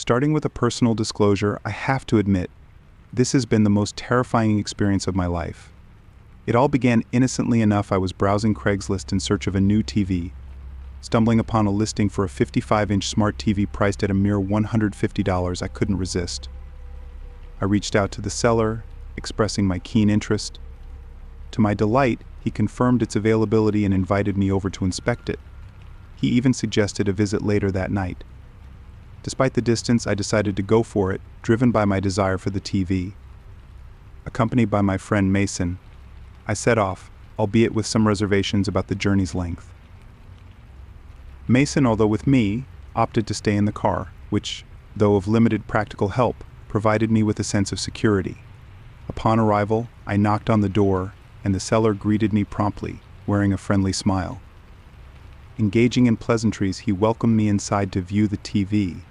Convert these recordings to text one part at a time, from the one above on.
Starting with a personal disclosure, I have to admit, this has been the most terrifying experience of my life. It all began innocently enough. I was browsing Craigslist in search of a new TV, stumbling upon a listing for a 55-inch smart TV priced at a mere $150. I couldn't resist. I reached out to the seller, expressing my keen interest. To my delight, he confirmed its availability and invited me over to inspect it. He even suggested a visit later that night. Despite the distance, I decided to go for it, driven by my desire for the TV. Accompanied by my friend Mason, I set off, albeit with some reservations about the journey's length. Mason, although with me, opted to stay in the car, which, though of limited practical help, provided me with a sense of security. Upon arrival, I knocked on the door, and the seller greeted me promptly, wearing a friendly smile. Engaging in pleasantries, he welcomed me inside to view the TV.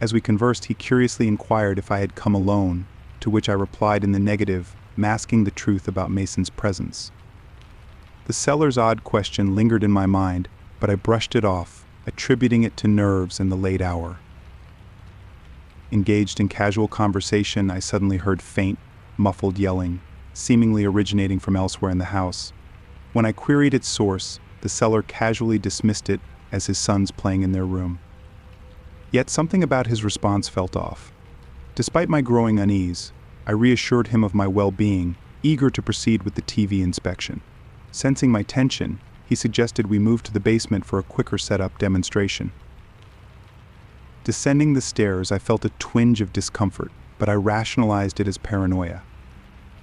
As we conversed, he curiously inquired if I had come alone, to which I replied in the negative, masking the truth about Mason's presence. The seller's odd question lingered in my mind, but I brushed it off, attributing it to nerves and the late hour. Engaged in casual conversation, I suddenly heard faint, muffled yelling, seemingly originating from elsewhere in the house. When I queried its source, the seller casually dismissed it as his sons playing in their room. Yet something about his response felt off. Despite my growing unease, I reassured him of my well-being, eager to proceed with the TV inspection. Sensing my tension, he suggested we move to the basement for a quicker setup demonstration. Descending the stairs, I felt a twinge of discomfort, but I rationalized it as paranoia.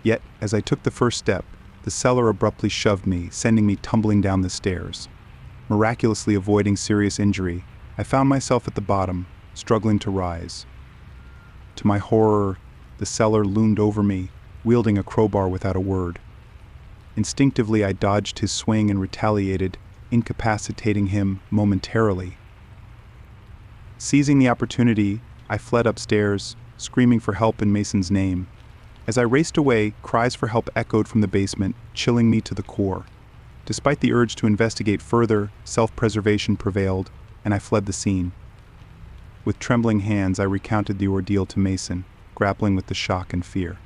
Yet, as I took the first step, the seller abruptly shoved me, sending me tumbling down the stairs. Miraculously avoiding serious injury, I found myself at the bottom, struggling to rise. To my horror, the seller loomed over me, wielding a crowbar without a word. Instinctively, I dodged his swing and retaliated, incapacitating him momentarily. Seizing the opportunity, I fled upstairs, screaming for help in Mason's name. As I raced away, cries for help echoed from the basement, chilling me to the core. Despite the urge to investigate further, self-preservation prevailed, and I fled the scene. With trembling hands, I recounted the ordeal to Mason, grappling with the shock and fear.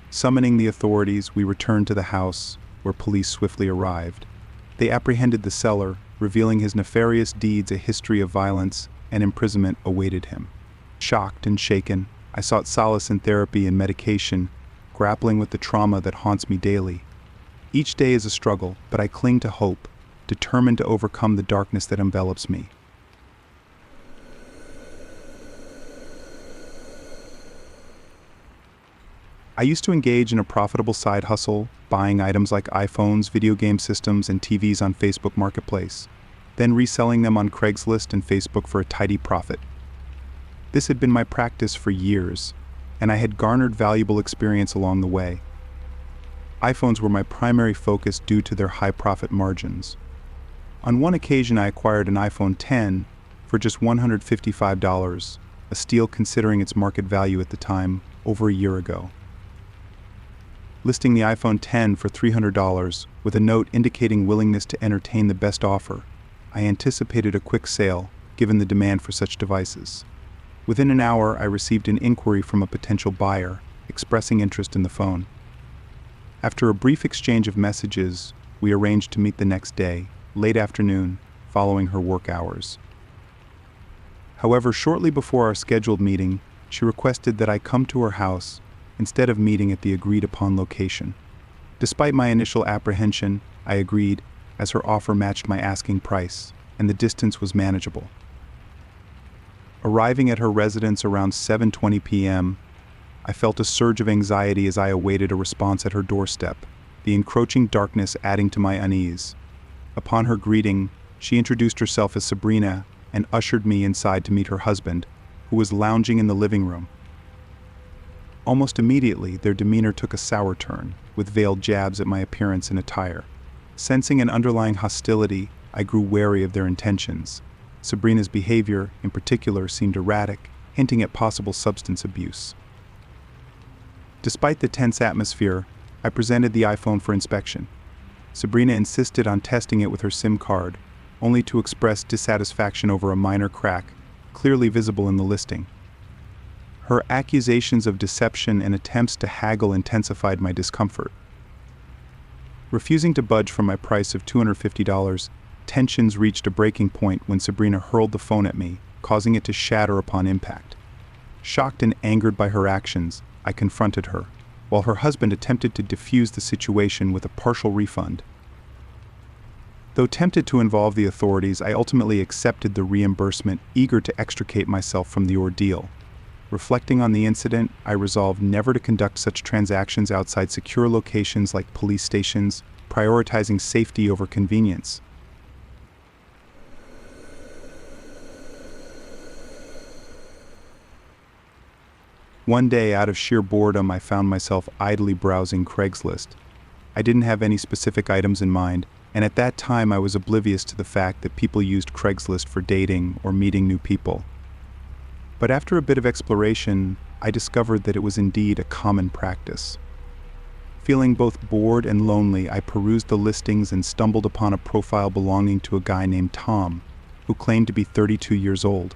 Summoning the authorities, we returned to the house, where police swiftly arrived. They apprehended the seller, revealing his nefarious deeds. A history of violence and imprisonment awaited him. Shocked and shaken, I sought solace in therapy and medication, grappling with the trauma that haunts me daily. Each day is a struggle, but I cling to hope, determined to overcome the darkness that envelops me. I used to engage in a profitable side hustle, buying items like iPhones, video game systems, and TVs on Facebook Marketplace, then reselling them on Craigslist and Facebook for a tidy profit. This had been my practice for years, and I had garnered valuable experience along the way. iPhones were my primary focus due to their high profit margins. On one occasion, I acquired an iPhone X for just $155, a steal considering its market value at the time, over a year ago. Listing the iPhone X for $300 with a note indicating willingness to entertain the best offer, I anticipated a quick sale, given the demand for such devices. Within an hour, I received an inquiry from a potential buyer, expressing interest in the phone. After a brief exchange of messages, we arranged to meet the next day, late afternoon, following her work hours. However, shortly before our scheduled meeting, she requested that I come to her house instead of meeting at the agreed-upon location. Despite my initial apprehension, I agreed, as her offer matched my asking price, and the distance was manageable. Arriving at her residence around 7:20 p.m., I felt a surge of anxiety as I awaited a response at her doorstep, the encroaching darkness adding to my unease. Upon her greeting, she introduced herself as Sabrina and ushered me inside to meet her husband, who was lounging in the living room. Almost immediately, their demeanor took a sour turn, with veiled jabs at my appearance and attire. Sensing an underlying hostility, I grew wary of their intentions. Sabrina's behavior, in particular, seemed erratic, hinting at possible substance abuse. Despite the tense atmosphere, I presented the iPhone for inspection. Sabrina insisted on testing it with her SIM card, only to express dissatisfaction over a minor crack, clearly visible in the listing. Her accusations of deception and attempts to haggle intensified my discomfort. Refusing to budge from my price of $250, tensions reached a breaking point when Sabrina hurled the phone at me, causing it to shatter upon impact. Shocked and angered by her actions, I confronted her, while her husband attempted to defuse the situation with a partial refund. Though tempted to involve the authorities, I ultimately accepted the reimbursement, eager to extricate myself from the ordeal. Reflecting on the incident, I resolved never to conduct such transactions outside secure locations like police stations, prioritizing safety over convenience. One day, out of sheer boredom, I found myself idly browsing Craigslist. I didn't have any specific items in mind, and at that time I was oblivious to the fact that people used Craigslist for dating or meeting new people. But after a bit of exploration, I discovered that it was indeed a common practice. Feeling both bored and lonely, I perused the listings and stumbled upon a profile belonging to a guy named Tom, who claimed to be 32 years old.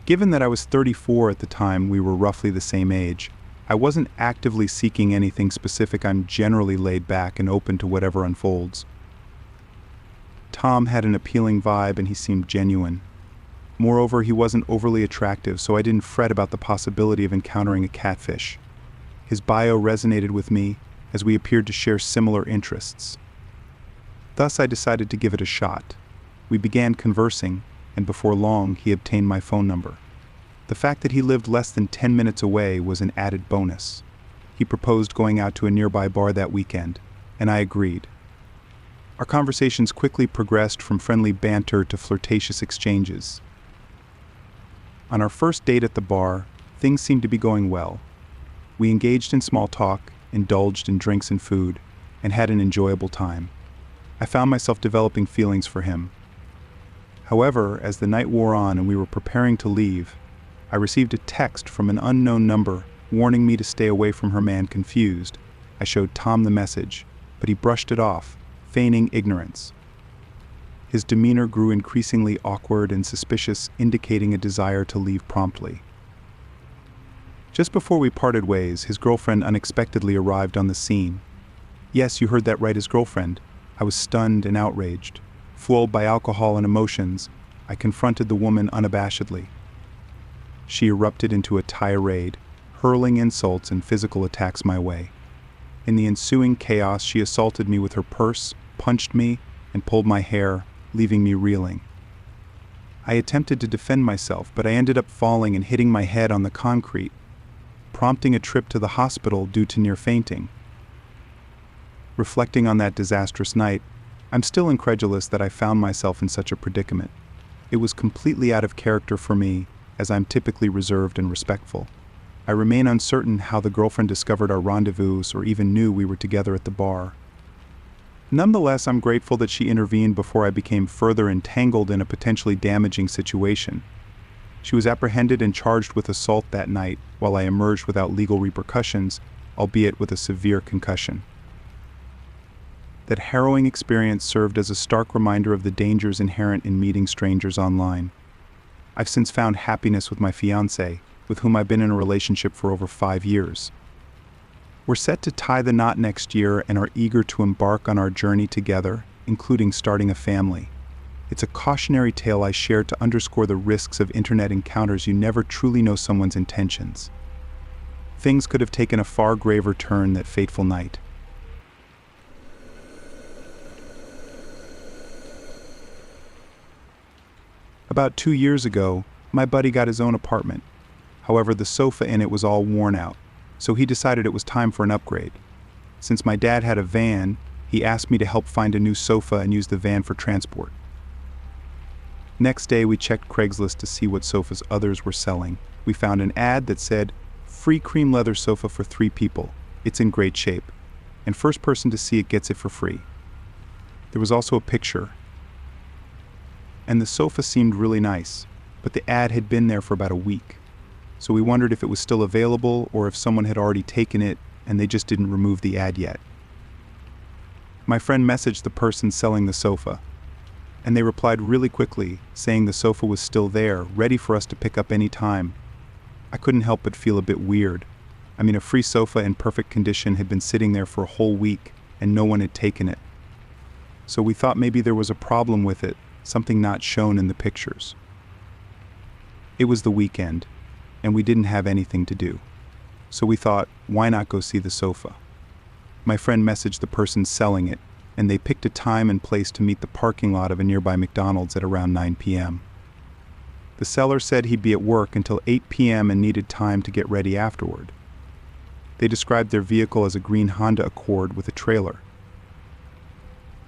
Given that I was 34 at the time, we were roughly the same age. I wasn't actively seeking anything specific. I'm generally laid back and open to whatever unfolds. Tom had an appealing vibe and he seemed genuine. Moreover, he wasn't overly attractive, so I didn't fret about the possibility of encountering a catfish. His bio resonated with me, as we appeared to share similar interests. Thus, I decided to give it a shot. We began conversing, and before long, he obtained my phone number. The fact that he lived less than 10 minutes away was an added bonus. He proposed going out to a nearby bar that weekend, and I agreed. Our conversations quickly progressed from friendly banter to flirtatious exchanges. On our first date at the bar, things seemed to be going well. We engaged in small talk, indulged in drinks and food, and had an enjoyable time. I found myself developing feelings for him. However, as the night wore on and we were preparing to leave, I received a text from an unknown number warning me to stay away from her man. Confused, I showed Tom the message, but he brushed it off, feigning ignorance. His demeanor grew increasingly awkward and suspicious, indicating a desire to leave promptly. Just before we parted ways, his girlfriend unexpectedly arrived on the scene. Yes, you heard that right, his girlfriend. I was stunned and outraged. Fueled by alcohol and emotions, I confronted the woman unabashedly. She erupted into a tirade, hurling insults and physical attacks my way. In the ensuing chaos, she assaulted me with her purse, punched me, and pulled my hair, leaving me reeling. I attempted to defend myself, but I ended up falling and hitting my head on the concrete, prompting a trip to the hospital due to near fainting. Reflecting on that disastrous night, I'm still incredulous that I found myself in such a predicament. It was completely out of character for me, as I'm typically reserved and respectful. I remain uncertain how the girlfriend discovered our rendezvous or even knew we were together at the bar. Nonetheless, I'm grateful that she intervened before I became further entangled in a potentially damaging situation. She was apprehended and charged with assault that night, while I emerged without legal repercussions, albeit with a severe concussion. That harrowing experience served as a stark reminder of the dangers inherent in meeting strangers online. I've since found happiness with my fiancée, with whom I've been in a relationship for over 5 years. We're set to tie the knot next year and are eager to embark on our journey together, including starting a family. It's a cautionary tale I share to underscore the risks of internet encounters. You never truly know someone's intentions. Things could have taken a far graver turn that fateful night. About 2 years ago, my buddy got his own apartment. However, the sofa in it was all worn out, so he decided it was time for an upgrade. Since my dad had a van, he asked me to help find a new sofa and use the van for transport. Next day, we checked Craigslist to see what sofas others were selling. We found an ad that said, "Free cream leather sofa for 3 people. It's in great shape, and first person to see it gets it for free." There was also a picture, and the sofa seemed really nice, but the ad had been there for about a week. So we wondered if it was still available or if someone had already taken it and they just didn't remove the ad yet. My friend messaged the person selling the sofa, and they replied really quickly, saying the sofa was still there, ready for us to pick up any time. I couldn't help but feel a bit weird. I mean, a free sofa in perfect condition had been sitting there for a whole week, and no one had taken it. So we thought maybe there was a problem with it, something not shown in the pictures. It was the weekend, and we didn't have anything to do. So we thought, why not go see the sofa? My friend messaged the person selling it, and they picked a time and place to meet the parking lot of a nearby McDonald's at around 9 p.m. The seller said he'd be at work until 8 p.m. and needed time to get ready afterward. They described their vehicle as a green Honda Accord with a trailer.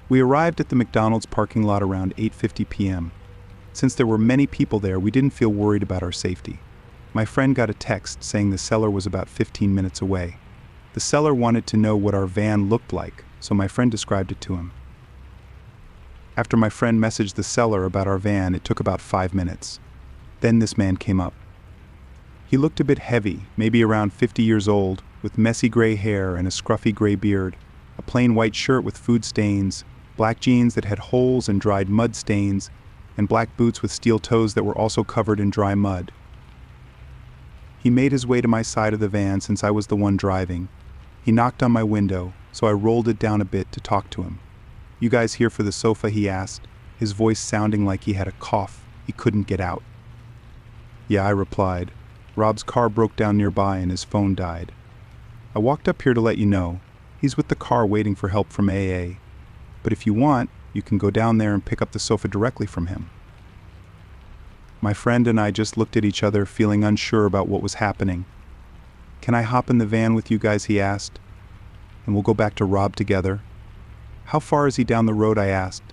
We arrived at the McDonald's parking lot around 8:50 p.m. Since there were many people there, we didn't feel worried about our safety. My friend got a text saying the seller was about 15 minutes away. The seller wanted to know what our van looked like, so my friend described it to him. After my friend messaged the seller about our van, it took about 5 minutes. Then this man came up. He looked a bit heavy, maybe around 50 years old, with messy gray hair and a scruffy gray beard, a plain white shirt with food stains, black jeans that had holes and dried mud stains, and black boots with steel toes that were also covered in dry mud. He made his way to my side of the van since I was the one driving. He knocked on my window, so I rolled it down a bit to talk to him. "You guys here for the sofa?" he asked, his voice sounding like he had a cough he couldn't get out. "Yeah," I replied. "Rob's car broke down nearby and his phone died. I walked up here to let you know. He's with the car waiting for help from AA. But if you want, you can go down there and pick up the sofa directly from him." My friend and I just looked at each other, feeling unsure about what was happening. "Can I hop in the van with you guys?" he asked. "And we'll go back to Rob together." "How far is he down the road?" I asked.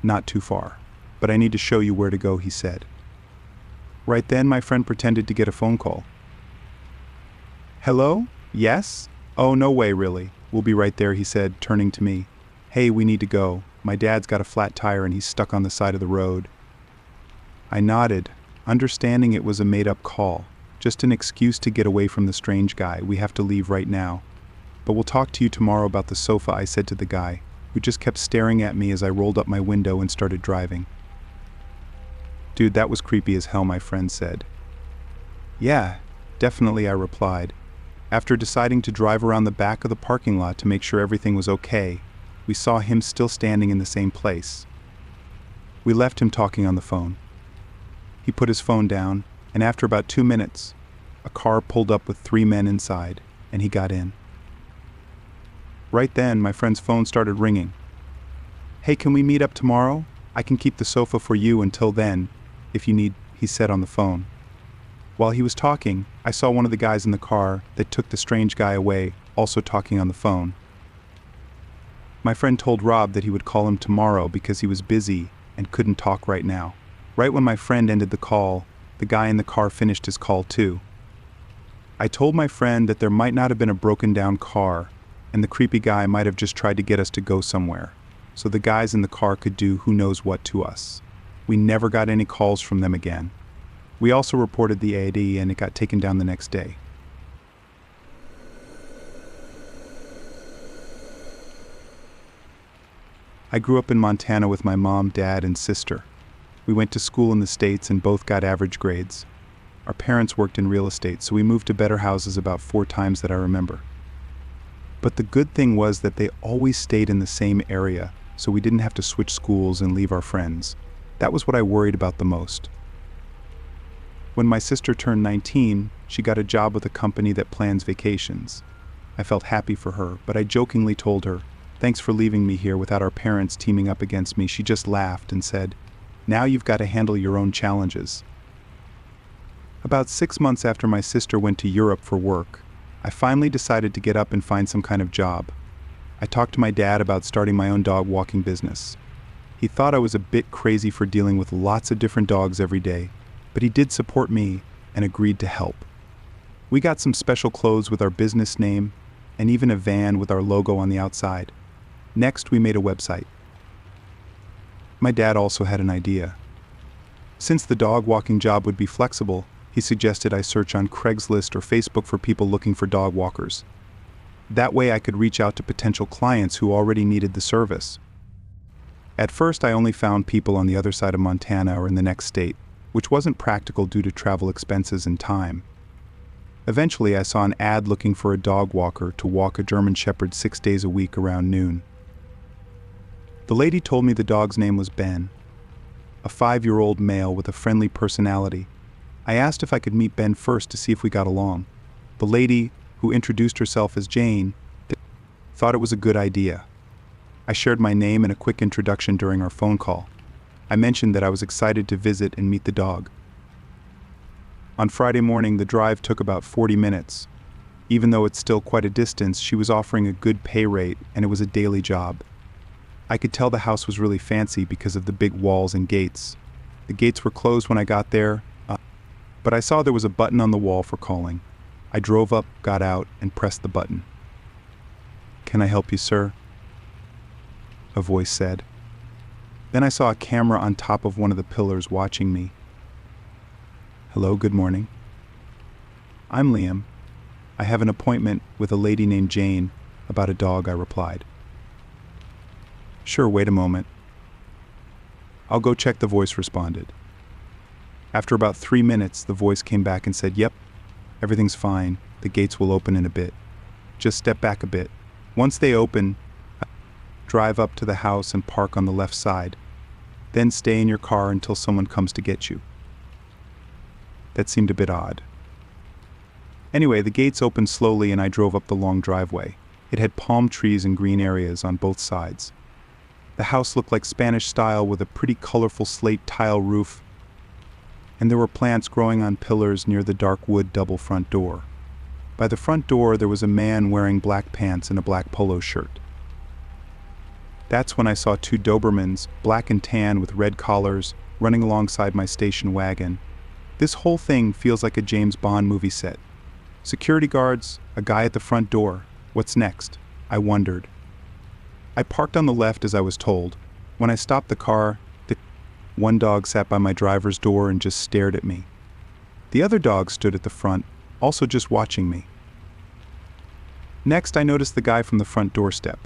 "Not too far, but I need to show you where to go," he said. Right then, my friend pretended to get a phone call. "Hello? Yes? Oh, no way, really. We'll be right there," he said, turning to me. "Hey, we need to go. My dad's got a flat tire and he's stuck on the side of the road." I nodded, understanding it was a made-up call, just an excuse to get away from the strange guy. "We have to leave right now. But we'll talk to you tomorrow about the sofa," I said to the guy, who just kept staring at me as I rolled up my window and started driving. "Dude, that was creepy as hell," my friend said. "Yeah, definitely," I replied. After deciding to drive around the back of the parking lot to make sure everything was okay, we saw him still standing in the same place. We left him talking on the phone. He put his phone down, and after about 2 minutes, a car pulled up with 3 men inside, and he got in. Right then, my friend's phone started ringing. "Hey, can we meet up tomorrow? I can keep the sofa for you until then, if you need," he said on the phone. While he was talking, I saw one of the guys in the car that took the strange guy away, also talking on the phone. My friend told Rob that he would call him tomorrow because he was busy and couldn't talk right now. Right when my friend ended the call, the guy in the car finished his call too. I told my friend that there might not have been a broken down car, and the creepy guy might have just tried to get us to go somewhere, so the guys in the car could do who knows what to us. We never got any calls from them again. We also reported the AD and it got taken down the next day. I grew up in Montana with my mom, dad, and sister. We went to school in the States and both got average grades. Our parents worked in real estate, so we moved to better houses about 4 times that I remember. But the good thing was that they always stayed in the same area, so we didn't have to switch schools and leave our friends. That was what I worried about the most. When my sister turned 19, she got a job with a company that plans vacations. I felt happy for her, but I jokingly told her, "Thanks for leaving me here without our parents teaming up against me." She just laughed and said, "Now you've got to handle your own challenges." About 6 months after my sister went to Europe for work, I finally decided to get up and find some kind of job. I talked to my dad about starting my own dog walking business. He thought I was a bit crazy for dealing with lots of different dogs every day, but he did support me and agreed to help. We got some special clothes with our business name and even a van with our logo on the outside. Next, we made a website. My dad also had an idea. Since the dog walking job would be flexible, he suggested I search on Craigslist or Facebook for people looking for dog walkers. That way I could reach out to potential clients who already needed the service. At first, I only found people on the other side of Montana or in the next state, which wasn't practical due to travel expenses and time. Eventually, I saw an ad looking for a dog walker to walk a German Shepherd 6 days a week around noon. The lady told me the dog's name was Ben, a 5-year-old male with a friendly personality. I asked if I could meet Ben first to see if we got along. The lady, who introduced herself as Jane, thought it was a good idea. I shared my name and a quick introduction during our phone call. I mentioned that I was excited to visit and meet the dog. On Friday morning, the drive took about 40 minutes. Even though it's still quite a distance, she was offering a good pay rate and it was a daily job. I could tell the house was really fancy because of the big walls and gates. The gates were closed when I got there, but I saw there was a button on the wall for calling. I drove up, got out, and pressed the button. "Can I help you, sir?" a voice said. Then I saw a camera on top of one of the pillars watching me. "Hello, good morning." "I'm Liam. I have an appointment with a lady named Jane about a dog," I replied. "Sure, wait a moment." "I'll go check," the voice responded. After about 3 minutes, the voice came back and said, "Yep, everything's fine. The gates will open in a bit. Just step back a bit. Once they open, drive up to the house and park on the left side. Then stay in your car until someone comes to get you." That seemed a bit odd. Anyway, the gates opened slowly and I drove up the long driveway. It had palm trees and green areas on both sides. The house looked like Spanish style with a pretty colorful slate tile roof, and there were plants growing on pillars near the dark wood double front door. By the front door, there was a man wearing black pants and a black polo shirt. That's when I saw 2 Dobermans, black and tan with red collars, running alongside my station wagon. This whole thing feels like a James Bond movie set. Security guards, a guy at the front door. What's next? I wondered. I parked on the left as I was told. When I stopped the car, one dog sat by my driver's door and just stared at me. The other dog stood at the front, also just watching me. Next, I noticed the guy from the front doorstep.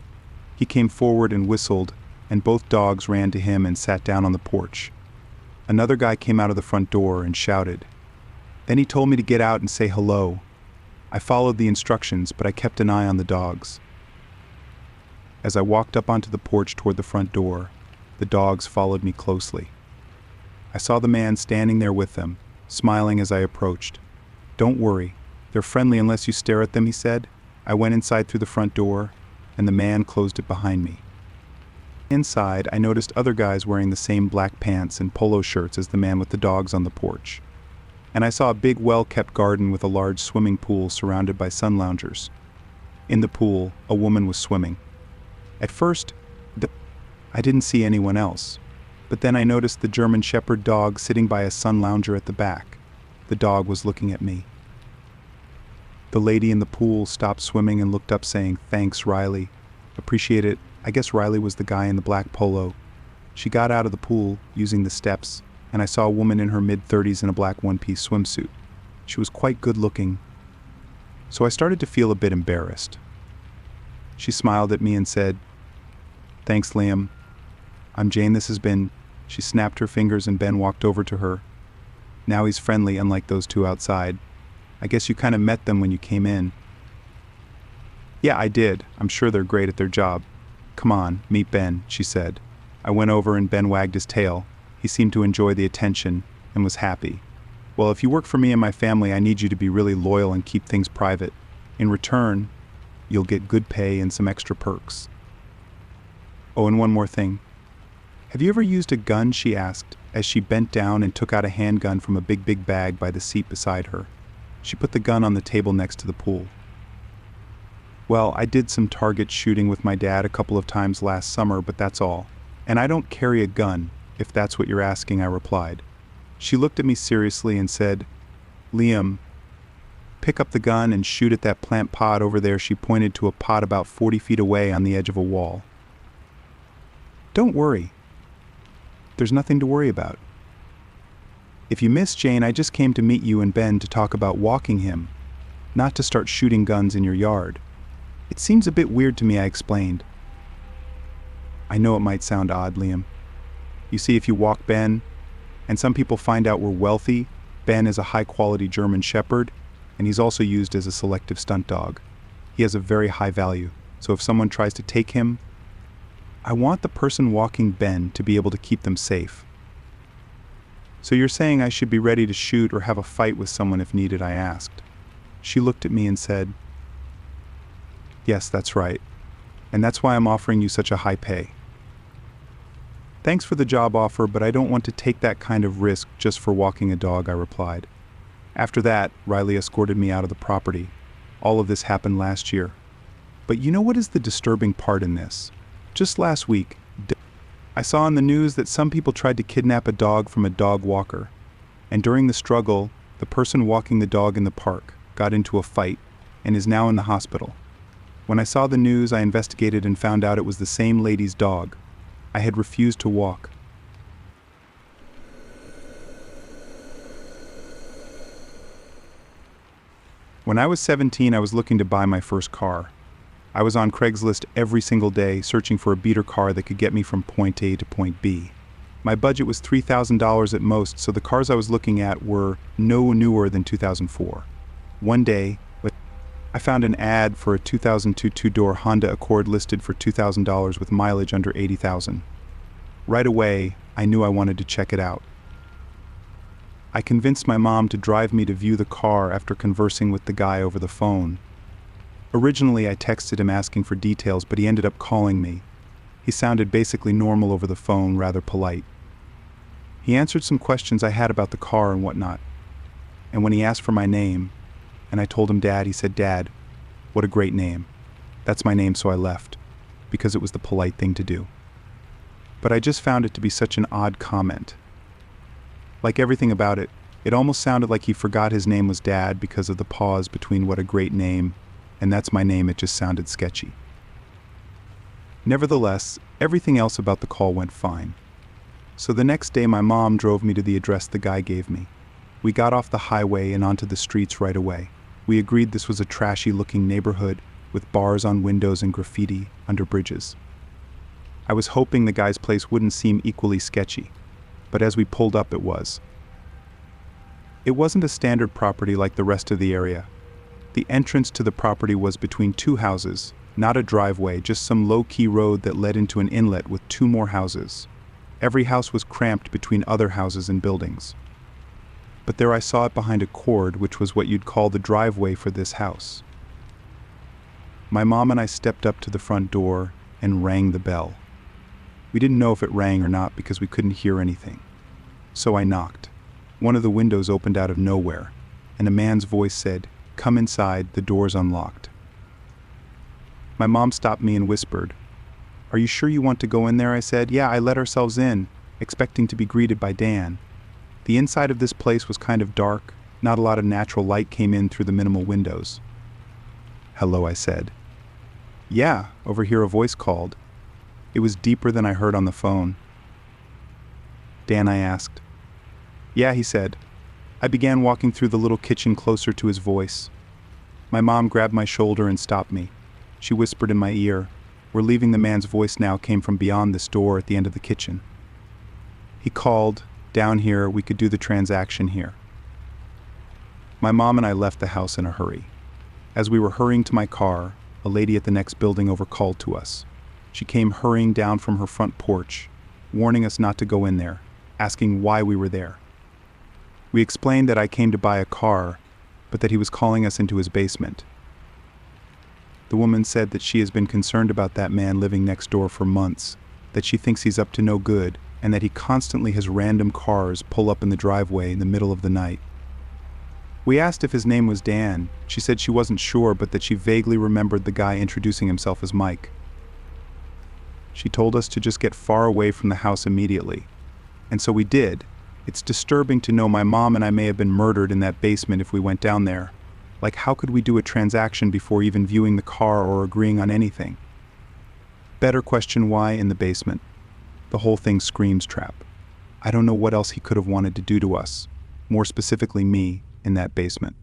He came forward and whistled, and both dogs ran to him and sat down on the porch. Another guy came out of the front door and shouted. Then he told me to get out and say hello. I followed the instructions, but I kept an eye on the dogs. As I walked up onto the porch toward the front door, the dogs followed me closely. I saw the man standing there with them, smiling as I approached. "Don't worry, they're friendly unless you stare at them," he said. I went inside through the front door, and the man closed it behind me. Inside, I noticed other guys wearing the same black pants and polo shirts as the man with the dogs on the porch. And I saw a big, well-kept garden with a large swimming pool surrounded by sun loungers. In the pool, a woman was swimming. At first, I didn't see anyone else, but then I noticed the German Shepherd dog sitting by a sun lounger at the back. The dog was looking at me. The lady in the pool stopped swimming and looked up saying, "Thanks, Riley. Appreciate it." I guess Riley was the guy in the black polo. She got out of the pool, using the steps, and I saw a woman in her mid-30s in a black one-piece swimsuit. She was quite good-looking, so I started to feel a bit embarrassed. She smiled at me and said, "Thanks, Liam. I'm Jane, this has been..." She snapped her fingers and Ben walked over to her. Now he's friendly, unlike those 2 outside. I guess you kind of met them when you came in. "Yeah, I did. I'm sure they're great at their job." "Come on, meet Ben," she said. I went over and Ben wagged his tail. He seemed to enjoy the attention and was happy. "Well, if you work for me and my family, I need you to be really loyal and keep things private. In return, you'll get good pay and some extra perks. Oh, and one more thing. Have you ever used a gun?" she asked, as she bent down and took out a handgun from a big bag by the seat beside her. She put the gun on the table next to the pool. "Well, I did some target shooting with my dad a couple of times last summer, but that's all. And I don't carry a gun, if that's what you're asking," I replied. She looked at me seriously and said, "Liam, pick up the gun and shoot at that plant pot over there." She pointed to a pot about 40 feet away on the edge of a wall. "Don't worry. There's nothing to worry about. If you miss Jane, I just came to meet you and Ben to talk about walking him, not to start shooting guns in your yard." "It seems a bit weird to me," I explained. I know it might sound odd, Liam. You see, if you walk Ben, and some people find out we're wealthy, Ben is a high-quality German Shepherd, and he's also used as a selective stunt dog. He has a very high value, so if someone tries to take him, I want the person walking Ben to be able to keep them safe. So you're saying I should be ready to shoot or have a fight with someone if needed, I asked. She looked at me and said, "Yes, that's right. And that's why I'm offering you such a high pay." "Thanks for the job offer, but I don't want to take that kind of risk just for walking a dog," I replied. After that, Riley escorted me out of the property. All of this happened last year. But you know what is the disturbing part in this? Just last week, I saw in the news that some people tried to kidnap a dog from a dog walker. And during the struggle, the person walking the dog in the park got into a fight and is now in the hospital. When I saw the news, I investigated and found out it was the same lady's dog. I had refused to walk. When I was 17, I was looking to buy my first car. I was on Craigslist every single day, searching for a beater car that could get me from point A to point B. My budget was $3,000 at most, so the cars I was looking at were no newer than 2004. One day, I found an ad for a 2002 two-door Honda Accord listed for $2,000 with mileage under 80,000. Right away, I knew I wanted to check it out. I convinced my mom to drive me to view the car after conversing with the guy over the phone. Originally, I texted him asking for details, but he ended up calling me. He sounded basically normal over the phone, rather polite. He answered some questions I had about the car and whatnot. And when he asked for my name, and I told him Dad, he said, "Dad, what a great name." That's my name, so I left, because it was the polite thing to do. But I just found it to be such an odd comment. Like everything about it, it almost sounded like he forgot his name was Dad because of the pause between "what a great name" and "that's my name." It just sounded sketchy. Nevertheless, everything else about the call went fine. So the next day my mom drove me to the address the guy gave me. We got off the highway and onto the streets right away. We agreed this was a trashy-looking neighborhood with bars on windows and graffiti under bridges. I was hoping the guy's place wouldn't seem equally sketchy, but as we pulled up, it was. It wasn't a standard property like the rest of the area. The entrance to the property was between two houses, not a driveway, just some low-key road that led into an inlet with two more houses. Every house was cramped between other houses and buildings. But there I saw it behind a cord, which was what you'd call the driveway for this house. My mom and I stepped up to the front door and rang the bell. We didn't know if it rang or not because we couldn't hear anything. So I knocked. One of the windows opened out of nowhere, and a man's voice said, "Come inside, the door's unlocked." My mom stopped me and whispered, "Are you sure you want to go in there?" I said. "Yeah, I let ourselves in, expecting to be greeted by Dan." The inside of this place was kind of dark. Not a lot of natural light came in through the minimal windows. "Hello," I said. "Yeah," over here a voice called. It was deeper than I heard on the phone. "Dan?" I asked. "Yeah," he said. I began walking through the little kitchen closer to his voice. My mom grabbed my shoulder and stopped me. She whispered in my ear. "We're leaving." The man's voice now came from beyond this door at the end of the kitchen. He called, "Down here, we could do the transaction here." My mom and I left the house in a hurry. As we were hurrying to my car, a lady at the next building over called to us. She came hurrying down from her front porch, warning us not to go in there, asking why we were there. We explained that I came to buy a car, but that he was calling us into his basement. The woman said that she has been concerned about that man living next door for months, that she thinks he's up to no good, and that he constantly has random cars pull up in the driveway in the middle of the night. We asked if his name was Dan. She said she wasn't sure, but that she vaguely remembered the guy introducing himself as Mike. She told us to just get far away from the house immediately. And so we did. It's disturbing to know my mom and I may have been murdered in that basement if we went down there. Like, how could we do a transaction before even viewing the car or agreeing on anything? Better question why in the basement. The whole thing screams trap. I don't know what else he could have wanted to do to us, more specifically me, in that basement.